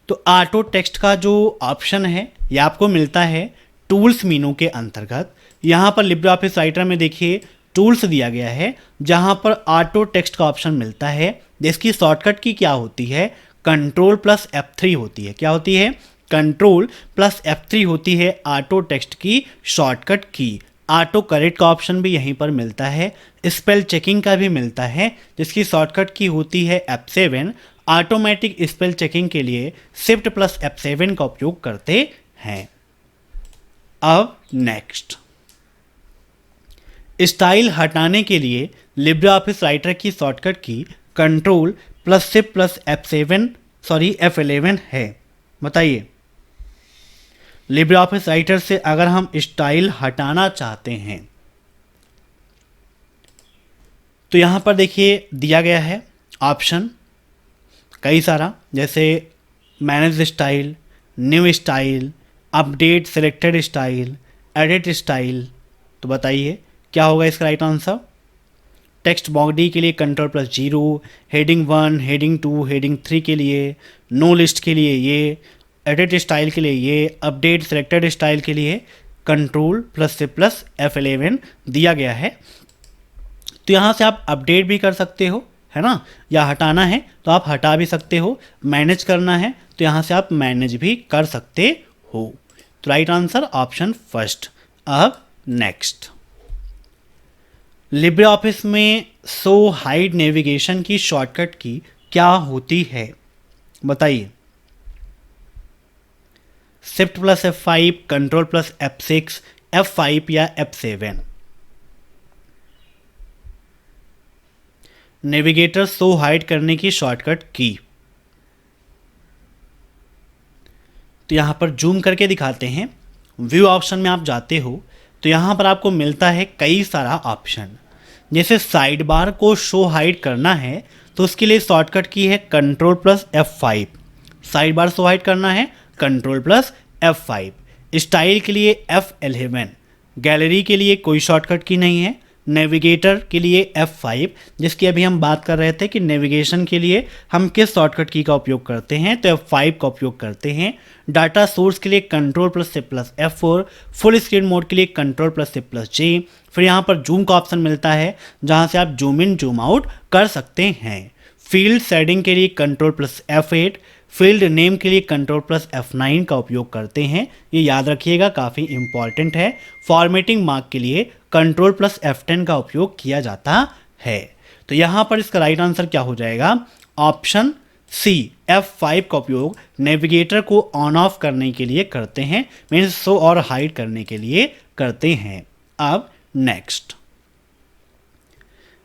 तो ऑटो टेक्स्ट का जो ऑप्शन है ये आपको मिलता है टूल्स मेनू के अंतर्गत। यहाँ पर लिब्रे ऑफिस राइटर में देखिए टूल्स दिया गया है, जहाँ पर ऑटो टेक्स्ट का ऑप्शन मिलता है, जिसकी शॉर्टकट की क्या होती है? Ctrl+F3 होती है। क्या होती है? Ctrl+F3 होती है ऑटो टेक्स्ट की शॉर्टकट की। ऑटो करेक्ट का ऑप्शन भी यहीं पर मिलता है, स्पेल चेकिंग का भी मिलता है, जिसकी शॉर्टकट की होती है F7। ऑटोमेटिक स्पेल चेकिंग के लिए Shift+F7 का उपयोग करते हैं। अब नेक्स्ट, स्टाइल हटाने के लिए लिब्रे ऑफिस राइटर की शॉर्टकट की F11 है। बताइए, लिब्रे ऑफिस राइटर से अगर हम स्टाइल हटाना चाहते हैं तो यहाँ पर देखिए दिया गया है ऑप्शन कई सारा, जैसे manage style, new style, update selected style, edit style. तो बताइए क्या होगा इसका राइट आंसर? टेक्स्ट बॉडी के लिए Ctrl+0, हेडिंग 1, हेडिंग 2, हेडिंग 3 के लिए, नो लिस्ट के लिए ये, एडिट स्टाइल के लिए ये, अपडेट सिलेक्टेड स्टाइल के लिए Ctrl+F11 दिया गया है। तो यहाँ से आप अपडेट भी कर सकते हो, है ना, या हटाना है तो आप हटा भी सकते हो, मैनेज करना है तो यहाँ से आप मैनेज भी कर सकते हो। तो राइट आंसर ऑप्शन फर्स्ट। अब नेक्स्ट, लिब्रे ऑफिस में शो हाइड नेविगेशन की शॉर्टकट की क्या होती है? बताइए, Shift+F5, Ctrl+F6, F5 या F7? नेविगेटर शो हाइड करने की शॉर्टकट की। तो यहाँ पर जूम करके दिखाते हैं। व्यू ऑप्शन में आप जाते हो तो यहाँ पर आपको मिलता है कई सारा ऑप्शन। जैसे साइड बार को शो हाइड करना है तो उसके लिए शॉर्टकट की है Ctrl+F5। Side bar show hide करना है Ctrl+F5। स्टाइल के लिए F11। गैलरी के लिए कोई शॉर्टकट की नहीं है, नेविगेटर के लिए F5, जिसकी अभी हम बात कर रहे थे कि नेविगेशन के लिए हम किस शॉर्टकट की का उपयोग करते हैं, तो F5 का उपयोग करते हैं। डाटा सोर्स के लिए कंट्रोल प्लस से plus F4, full screen mode के लिए कंट्रोल प्लस से प्लस J। फिर यहाँ पर जूम का ऑप्शन मिलता है जहाँ से आप जूम इन जूम आउट कर सकते हैं। फील्ड शेडिंग के लिए control plus F8, field name के लिए कंट्रोल प्लस F9 का उपयोग करते हैं, ये याद रखिएगा, काफ़ी इंपॉर्टेंट है। फॉर्मेटिंग मार्क के लिए कंट्रोल प्लस F10 का उपयोग किया जाता है। तो यहाँ पर इसका राइट आंसर क्या हो जाएगा, ऑप्शन सी, F5 का उपयोग नेविगेटर को ऑन ऑफ करने के लिए करते हैं, मीन्स शो और हाइड करने के लिए करते हैं। अब नेक्स्ट,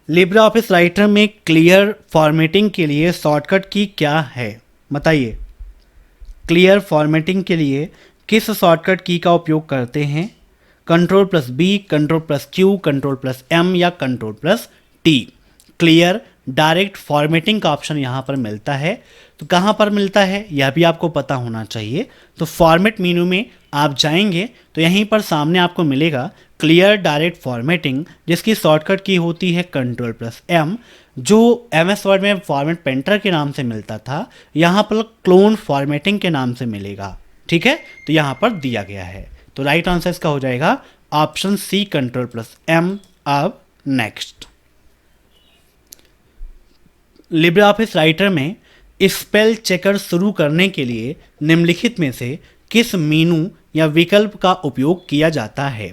लिब्रे ऑफिस राइटर में क्लियर फॉर्मेटिंग के लिए शॉर्टकट की क्या है, बताइए। क्लियर फॉर्मेटिंग के लिए किस शॉर्टकट की का उपयोग करते हैं, control plus B, control plus Q, control plus M या control plus T. Clear direct formatting का ऑप्शन यहाँ पर मिलता है, तो कहाँ पर मिलता है यह भी आपको पता होना चाहिए। तो फॉर्मेट मेनू में आप जाएंगे तो यहीं पर सामने आपको मिलेगा क्लियर डायरेक्ट फॉर्मेटिंग, जिसकी शॉर्टकट की होती है कंट्रोल प्लस एम, जो MS वर्ड में फॉर्मेट पेंटर के नाम से मिलता था, यहाँ पर क्लोन फॉर्मेटिंग के नाम से मिलेगा। ठीक है, तो यहाँ पर दिया गया है, तो राइट आंसर इसका हो जाएगा option C, control plus M. अब नेक्स्ट, लिब्रे ऑफिस राइटर में स्पेल चेकर शुरू करने के लिए निम्नलिखित में से किस मेनू या विकल्प का उपयोग किया जाता है।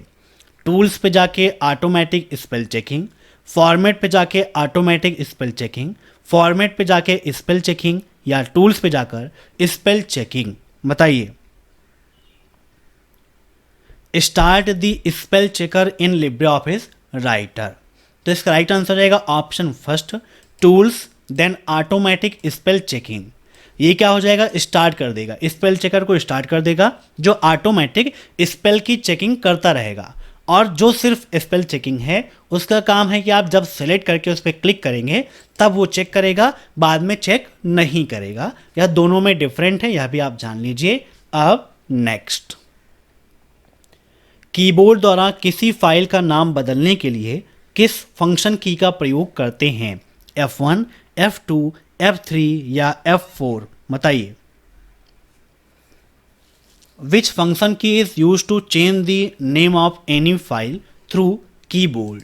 टूल्स पे जाके ऑटोमेटिक स्पेल चेकिंग, फॉर्मेट पे जाके ऑटोमेटिक स्पेल चेकिंग, फॉर्मेट पे जाके स्पेल चेकिंग या टूल्स पे जाकर स्पेल चेकिंग, बताइए। Start the spell checker in Libre office Writer, तो इसका राइट आंसर रहेगा option first, tools then automatic spell checking. ये क्या हो जाएगा, स्टार्ट कर देगा, स्पेल चेकर को स्टार्ट कर देगा, जो ऑटोमेटिक स्पेल की चेकिंग करता रहेगा। और जो सिर्फ स्पेल चेकिंग है उसका काम है कि आप जब सेलेक्ट करके उस पर क्लिक करेंगे तब वो चेक करेगा, बाद में चेक नहीं करेगा। यह दोनों में डिफरेंट है, यह भी आप जान लीजिए। अब नेक्स्ट, कीबोर्ड द्वारा किसी फाइल का नाम बदलने के लिए किस फंक्शन की का प्रयोग करते हैं, F1, F2, F3 या F4, बताइए। Which function key is used to change the name of any file through keyboard?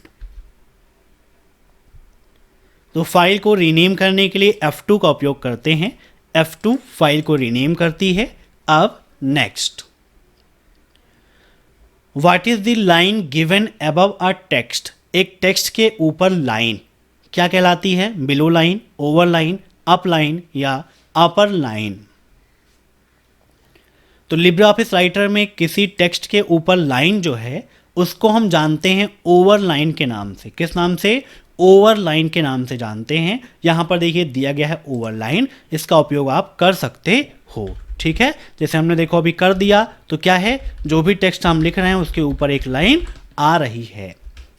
तो फाइल को रीनेम करने के लिए F2 का उपयोग करते हैं, F2 फाइल को रीनेम करती है। अब next, what is the line given above a text, एक टेक्स्ट के ऊपर लाइन क्या कहलाती है, below line, over line, up line या अपर लाइन। तो लिब्रे ऑफिस राइटर में किसी टेक्स्ट के ऊपर लाइन जो है उसको हम जानते हैं ओवर लाइन के नाम से। किस नाम से, ओवर लाइन के नाम से जानते हैं। यहाँ पर देखिए दिया गया है ओवर लाइन, इसका उपयोग आप कर सकते हो। ठीक है, जैसे हमने देखो अभी कर दिया, तो क्या है, जो भी टेक्स्ट हम लिख रहे हैं उसके ऊपर एक लाइन आ रही है,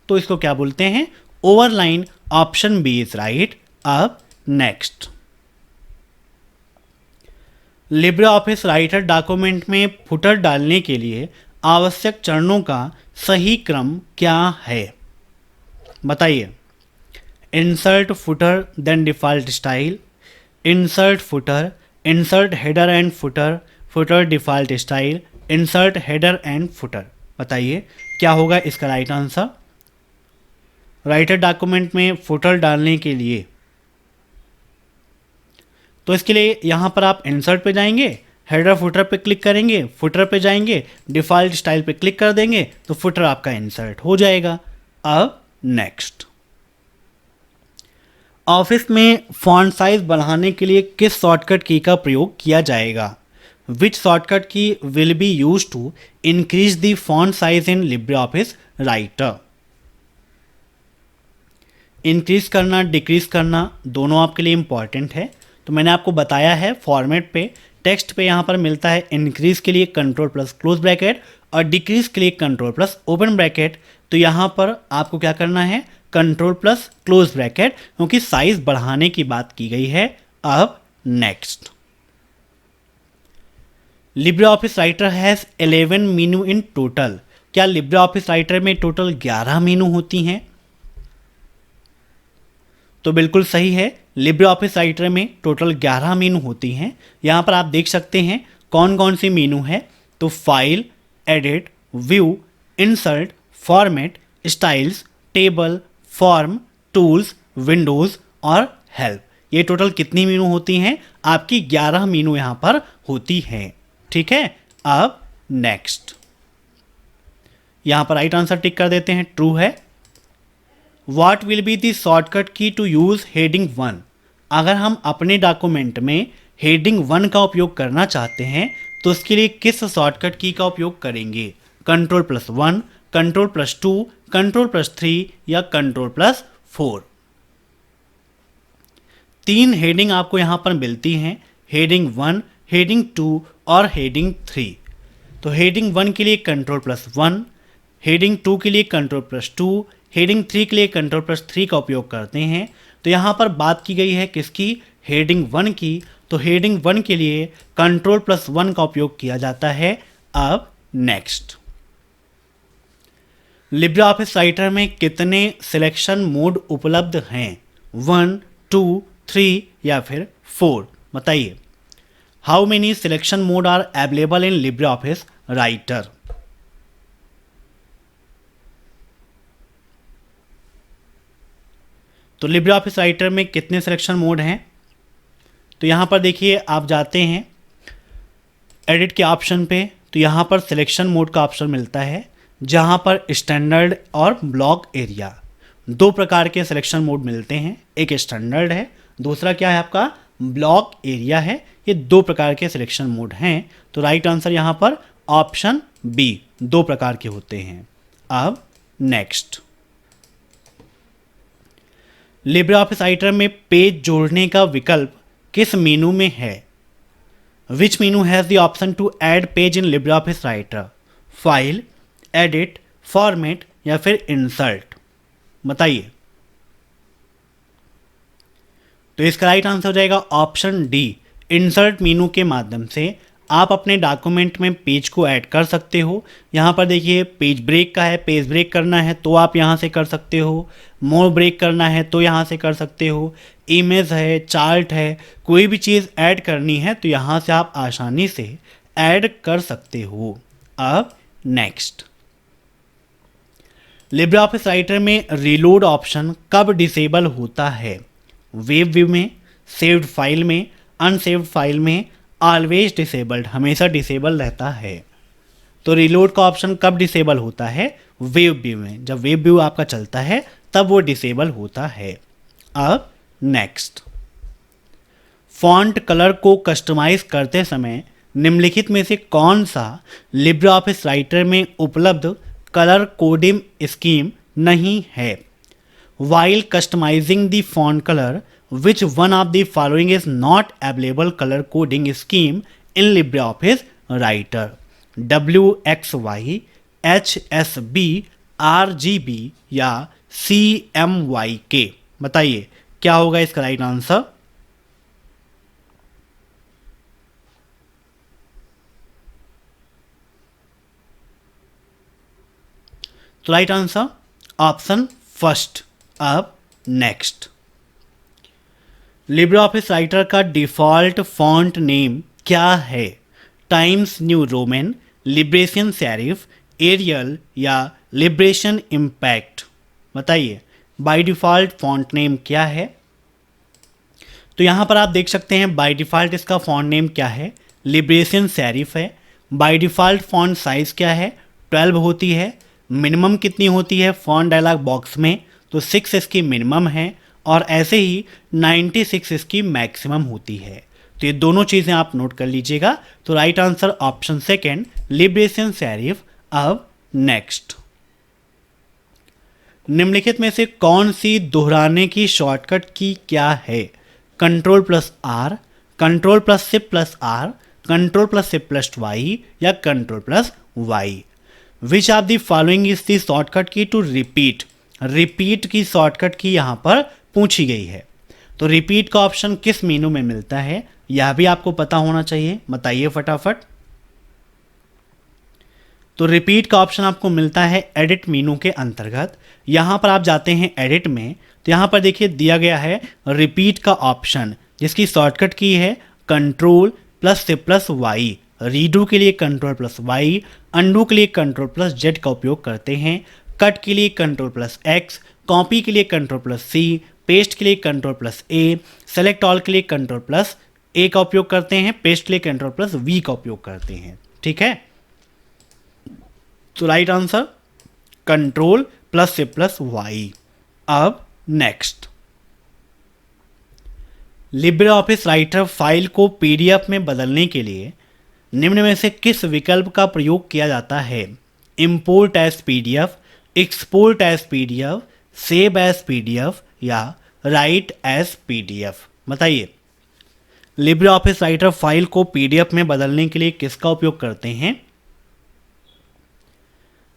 तो इसको क्या बोलते हैं, over line. Option B is right. अब next, Libre office Writer document में फुटर डालने के लिए आवश्यक चरणों का सही क्रम क्या है, बताइए। Insert footer then default style, insert footer, insert header and footer, footer default style, insert header and footer, बताइए क्या होगा इसका राइट आंसर। राइटर डॉक्यूमेंट में फुटर डालने के लिए, तो इसके लिए यहाँ पर आप इंसर्ट पे जाएंगे, हेडर फुटर पे क्लिक करेंगे, फुटर पे जाएंगे, डिफ़ॉल्ट स्टाइल पे क्लिक कर देंगे तो फुटर आपका इंसर्ट हो जाएगा। अब नेक्स्ट, ऑफिस में फॉन्ट साइज बढ़ाने के लिए किस शॉर्टकट की का प्रयोग किया जाएगा। Which shortcut key will be use to increase the font size in Libre office Writer. Increase करना, डिक्रीज करना दोनों आपके लिए इंपॉर्टेंट है। तो मैंने आपको बताया है फॉर्मेट पे, टेक्स्ट पे यहाँ पर मिलता है इंक्रीज के लिए कंट्रोल प्लस क्लोज ब्रैकेट और डिक्रीज के लिए कंट्रोल प्लस ओपन ब्रैकेट। तो यहाँ पर आपको क्या करना है, कंट्रोल प्लस क्लोज ब्रैकेट, क्योंकि साइज बढ़ाने की बात की गई है। अब next, Libre office writer has 11 menu in total. क्या लिब्रे ऑफिस राइटर में टोटल 11 मेनू होती हैं, तो बिल्कुल सही है। लिब्रे ऑफिस राइटर में टोटल 11 मेनू होती हैं। यहाँ पर आप देख सकते हैं कौन कौन सी मेनू है। तो file, edit, view, insert, format, styles, table, form, tools, Windows और हेल्प। ये टोटल कितनी मेनू होती हैं? आपकी 11 मेनू यहाँ पर होती हैं। ठीक है, अब नेक्स्ट, यहाँ पर राइट आंसर टिक कर देते हैं, ट्रू है। What will be the shortcut key to use heading 1? अगर हम अपने डॉक्यूमेंट में हेडिंग 1 का उपयोग करना चाहते हैं तो उसके लिए किस शॉर्टकट की का उपयोग करेंगे? Ctrl+1, Ctrl+2, Ctrl+3 या Ctrl+4। 3 हेडिंग आपको यहाँ पर मिलती हैं, हेडिंग 1, हेडिंग 2 और हेडिंग 3। तो हेडिंग 1 के लिए Ctrl+1, हेडिंग 2 के लिए Ctrl+2, हेडिंग 3 के लिए Ctrl+3 का उपयोग करते हैं। तो यहाँ पर बात की गई है किसकी? हेडिंग 1 की। तो हेडिंग 1 के लिए Ctrl+1 का उपयोग किया जाता है। अब नेक्स्ट, लिब्रे ऑफिस राइटर में कितने सिलेक्शन मोड उपलब्ध हैं? 1, 2, 3 या फिर 4? बताइए। How many selection mode are available in Libre office Writer? तो लिब्रे ऑफिस राइटर में कितने सिलेक्शन मोड हैं? तो यहाँ पर देखिए, आप जाते हैं एडिट के ऑप्शन पे, तो यहाँ पर सिलेक्शन मोड का ऑप्शन मिलता है, जहाँ पर स्टैंडर्ड और ब्लॉक एरिया 2 प्रकार के सिलेक्शन मोड मिलते हैं। एक स्टैंडर्ड है, दूसरा क्या है आपका? ब्लॉक एरिया है। ये 2 प्रकार के सिलेक्शन मोड हैं। तो राइट आंसर यहाँ पर ऑप्शन बी, 2 प्रकार के होते हैं। अब नेक्स्ट, लिब्रे ऑफिस राइटर में पेज जोड़ने का विकल्प किस मेनू में है? Which menu has the option to add page in Libre office Writer? File, edit, format या फिर इंसर्ट? बताइए। तो इसका राइट आंसर हो जाएगा ऑप्शन डी, इंसर्ट मेनू के माध्यम से आप अपने डॉक्यूमेंट में पेज को ऐड कर सकते हो। यहाँ पर देखिए, पेज ब्रेक का है, पेज ब्रेक करना है तो आप यहाँ से कर सकते हो, मोर ब्रेक करना है तो यहाँ से कर सकते हो, इमेज है, चार्ट है, कोई भी चीज़ ऐड करनी है तो यहाँ से आप आसानी से ऐड कर सकते हो। अब नेक्स्ट, लिब्रे ऑफिस राइटर में रीलोड ऑप्शन कब डिसेबल होता है? वेब व्यू में, सेव्ड फाइल में, अनसेव्ड फाइल में, ऑलवेज डिसेबल्ड, हमेशा डिसेबल रहता है। तो रीलोड का ऑप्शन कब डिसेबल होता है? वेब व्यू में। जब वेब व्यू आपका चलता है तब वो डिसेबल होता है। अब नेक्स्ट, फॉन्ट कलर को कस्टमाइज करते समय निम्नलिखित में से कौन सा लिब्रे ऑफिस राइटर में उपलब्ध कलर कोडिंग स्कीम नहीं है? While customizing the font color, which one of the following is not available color coding scheme in LibreOffice Writer? WXY, HSB, RGB या CMYK? बताइए क्या होगा इसका राइट आंसर? तो राइट आंसर ऑप्शन फर्स्ट। अब next, Libre office Writer का default font name क्या है? Times New Roman, Liberation Serif, Arial या लिब्रेशन इम्पैक्ट? बताइए, बाय डिफ़ॉल्ट फॉन्ट नेम क्या है? तो यहाँ पर आप देख सकते हैं बाय डिफ़ॉल्ट इसका फॉन्ट नेम क्या है? लिब्रेशन सेरिफ है। बाय डिफ़ॉल्ट फॉन्ट साइज़ क्या है? 12 होती है। मिनिमम कितनी होती है फॉन्ट डायलॉग बॉक्स में? तो 6 इसकी मिनिमम है और ऐसे ही 96 इसकी मैक्सिमम होती है। तो ये दोनों चीज़ें आप नोट कर लीजिएगा। तो right answer option second, liberation serif. अब नेक्स्ट, निम्नलिखित में से कौन सी दोहराने की शॉर्टकट की क्या है? Ctrl+R, Ctrl+Shift+R, Ctrl+Shift+Y या Ctrl+Y? Which of the following is the shortcut की टू रिपीट? रिपीट की शॉर्टकट की यहाँ पर पूछी गई है। तो रिपीट का ऑप्शन किस मेनू में मिलता है यह भी आपको पता होना चाहिए। बताइए फटाफट। तो रिपीट का ऑप्शन आपको मिलता है एडिट मेनू के अंतर्गत। यहाँ पर आप जाते हैं एडिट में, तो यहाँ पर देखिए दिया गया है रिपीट का ऑप्शन, जिसकी शॉर्टकट की है कंट्रोल प्लस से प्लस वाई। रीडू के लिए कंट्रोल प्लस वाई, अंडू के लिए कंट्रोल प्लस जेड का उपयोग करते हैं, कट के लिए कंट्रोल प्लस एक्स, कॉपी के लिए कंट्रोल प्लस सी, पेस्ट के लिए कंट्रोल प्लस ए, सेलेक्ट ऑल के लिए कंट्रोल प्लस ए का उपयोग करते हैं, पेस्ट के लिए कंट्रोल प्लस वी का उपयोग करते हैं। ठीक है, तो राइट आंसर कंट्रोल प्लस से प्लस वाई। अब next, Libre office Writer file को पीडीएफ में बदलने के लिए निम्न में से किस विकल्प का प्रयोग किया जाता है? Import as PDF, export as PDF, save as PDF या राइट एज पीडीएफ। बताइए, लिब्रे ऑफिस राइटर फाइल को पीडीएफ में बदलने के लिए किसका उपयोग करते हैं?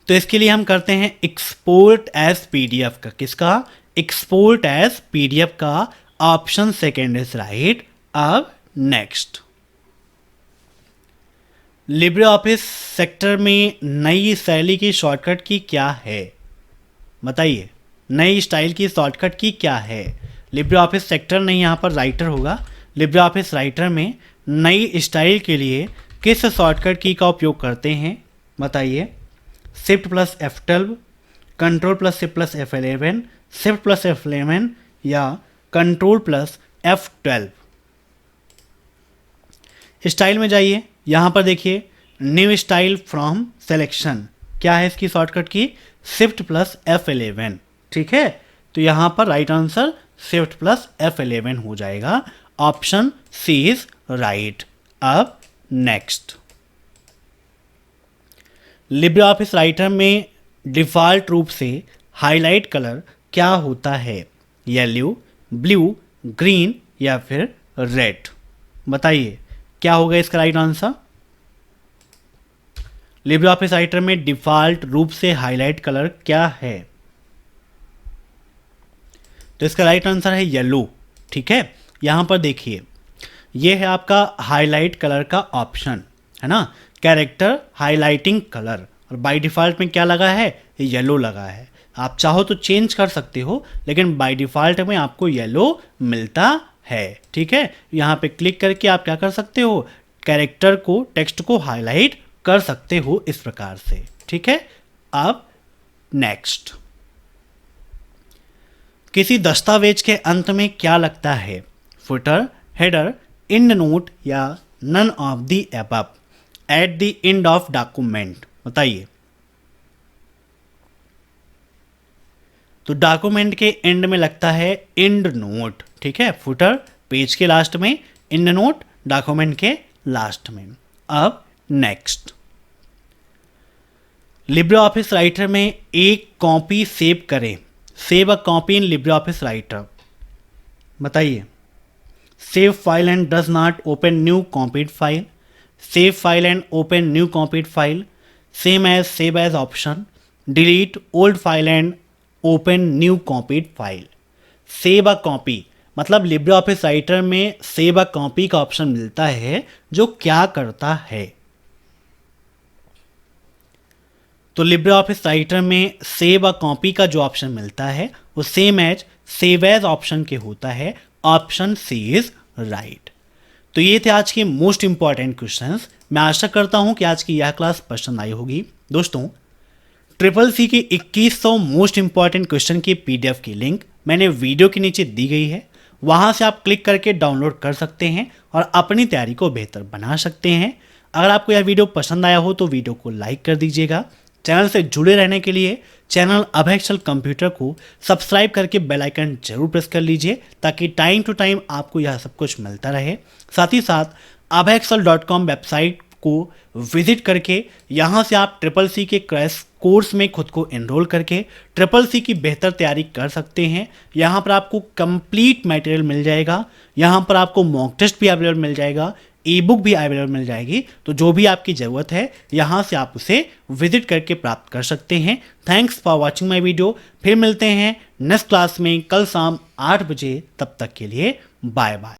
तो इसके लिए हम करते हैं एक्सपोर्ट एज पीडीएफ का। किसका? एक्सपोर्ट एज पीडीएफ का। Option second is right. अब नेक्स्ट, लिब्रे ऑफिस सेक्टर में नई शैली की शॉर्टकट की क्या है? बताइए, नई स्टाइल की शॉर्टकट की क्या है? लिब्रे ऑफिस सेक्टर नहीं, यहाँ पर राइटर होगा। लिब्रे ऑफिस राइटर में नई स्टाइल के लिए किस शॉर्टकट की का उपयोग करते हैं? बताइए, shift plus F12, control plus से plus F11, shift plus F11 या कंट्रोल प्लस F12। स्टाइल में जाइए, यहाँ पर देखिए न्यू स्टाइल फ्रॉम सेलेक्शन, क्या है इसकी शॉर्टकट की? Shift plus F11। ठीक है, तो यहाँ पर right answer shift plus F11 हो जाएगा। Option C is right. अब नेक्स्ट, लिब्रे ऑफिस राइटर में डिफ़ॉल्ट रूप से हाईलाइट कलर क्या होता है? येलो, ब्लू, ग्रीन या फिर रेड? बताइए, क्या होगा इसका right answer? Libre office Writer में डिफ़ॉल्ट रूप से हाईलाइट कलर क्या है? तो इसका राइट आंसर है येलो। ठीक है, यहाँ पर देखिए, ये है आपका हाईलाइट कलर का ऑप्शन, है ना, कैरेक्टर हाईलाइटिंग कलर, और बाय डिफ़ॉल्ट में क्या लगा है? येलो लगा है। आप चाहो तो चेंज कर सकते हो, लेकिन बाय डिफ़ॉल्ट में आपको येलो मिलता है। ठीक है, यहाँ पे क्लिक करके आप क्या कर सकते हो? कैरेक्टर को, टेक्स्ट को हाईलाइट कर सकते हो इस प्रकार से। ठीक है, अब नेक्स्ट, किसी दस्तावेज के अंत में क्या लगता है? फुटर, हेडर, एंड नोट या none of the above at the end of document? बताइए, तो डॉक्यूमेंट के एंड में लगता है एंड नोट। ठीक है, फुटर पेज के लास्ट में, एंड नोट डॉक्यूमेंट के लास्ट में। अब नेक्स्ट, लिब्रे ऑफिस राइटर में एक कॉपी सेव करें। Save a copy in Libre office Writer. बताइए, save file and does not open new copied file, save file and open new copied file, same as save as option, delete old file and open new copied file. Save a copy मतलब Libre office Writer में save a copy का option मिलता है, जो क्या करता है? तो लिब्रे ऑफिस राइटर में सेव अ कॉपी का जो ऑप्शन मिलता है वो same as save as option के होता है। Option C is right. तो ये थे आज के मोस्ट इंपॉर्टेंट क्वेश्चंस। मैं आशा करता हूं कि आज की यह क्लास पसंद आई होगी। दोस्तों, ट्रिपल सी की 2100 मोस्ट इंपॉर्टेंट क्वेश्चन की पीडीएफ की लिंक मैंने वीडियो के नीचे दी गई है, वहां से आप क्लिक करके डाउनलोड कर सकते हैं और अपनी तैयारी को बेहतर बना सकते हैं। अगर आपको यह वीडियो पसंद आया हो तो वीडियो को लाइक कर दीजिएगा। चैनल से जुड़े रहने के लिए चैनल अभय एक्सेल कंप्यूटर को सब्सक्राइब करके बेल आइकन जरूर प्रेस कर लीजिए, ताकि टाइम टू टाइम आपको यह सब कुछ मिलता रहे। साथ ही साथ abhayexcel.com वेबसाइट को विजिट करके यहाँ से आप ट्रिपल सी के क्रैश कोर्स में खुद को एनरोल करके ट्रिपल सी की बेहतर तैयारी कर सकते हैं। यहाँ पर आपको कंप्लीट मटेरियल मिल जाएगा, यहाँ पर आपको मॉक टेस्ट भी अवेलेबल मिल जाएगा, ई बुक भी अवेलेबल मिल जाएगी। तो जो भी आपकी ज़रूरत है यहाँ से आप उसे विजिट करके प्राप्त कर सकते हैं। Thanks for watching my video. फिर मिलते हैं नेक्स्ट क्लास में कल शाम 8 बजे। तब तक के लिए बाय बाय।